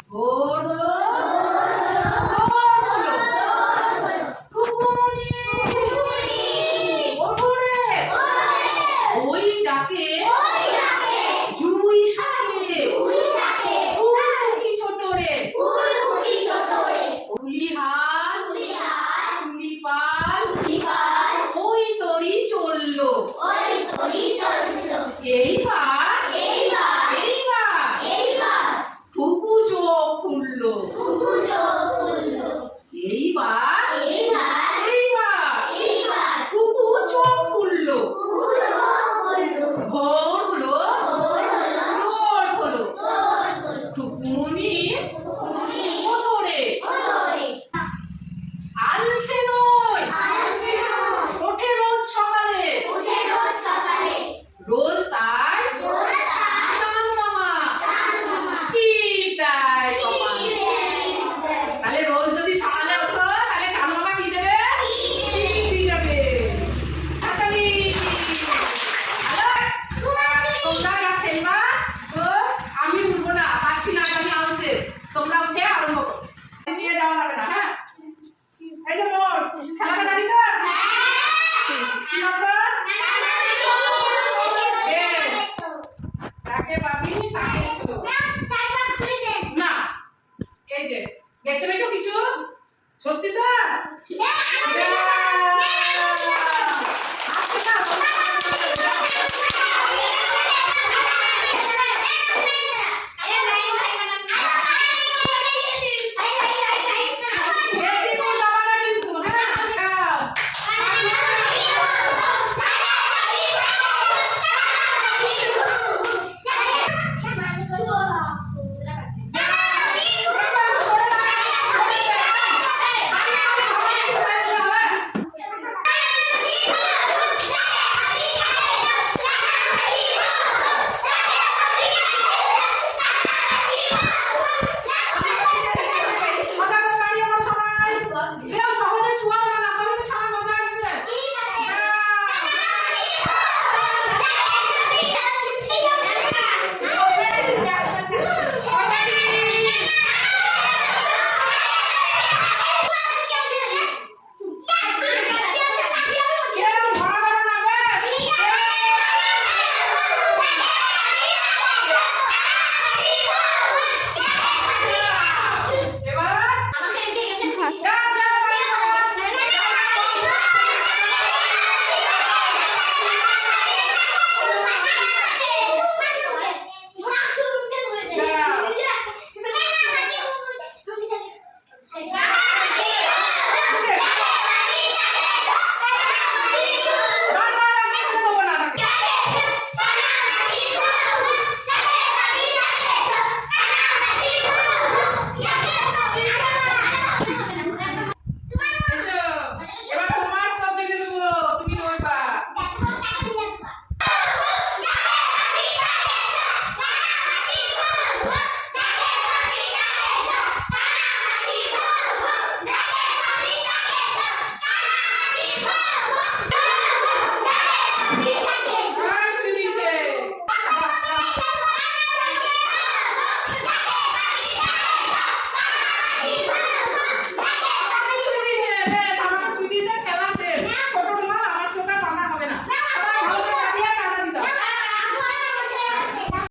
ভোর হলো, ওই ডাকে জুই শাকে ফুলকুকি ছোট রে তুলি হাত তুলি পাল ওই তরি চললো এইবার ফুকু চোখ খুললো এইবার ফুকু চোখ খুললো ভোর হলো খুকুমনি ওঠোরে আলসে নয় ওঠে রোজ সকালে রোজ তাই চাঁদ মামা টিপটাই কপাল তাহলে রোজ যদি সকালে ওঠো তাহলে চাঁদ মামা কি দেবে টিপ দিয়ে যাবে হাততালি তোমরা যা খেলবা তো আমি উঠবো না পাচ্ছি না আমি আলসে তোমরা উঠে আরম্ভ করো নিয়ে যাওয়া যাবে না হ্যাঁ এই যে মোর খেলাটা জানি তো কি নম্বর তাকে ভাবি তাকে না এই যে দেখতে পেয়েছো কিছু সত্যি তো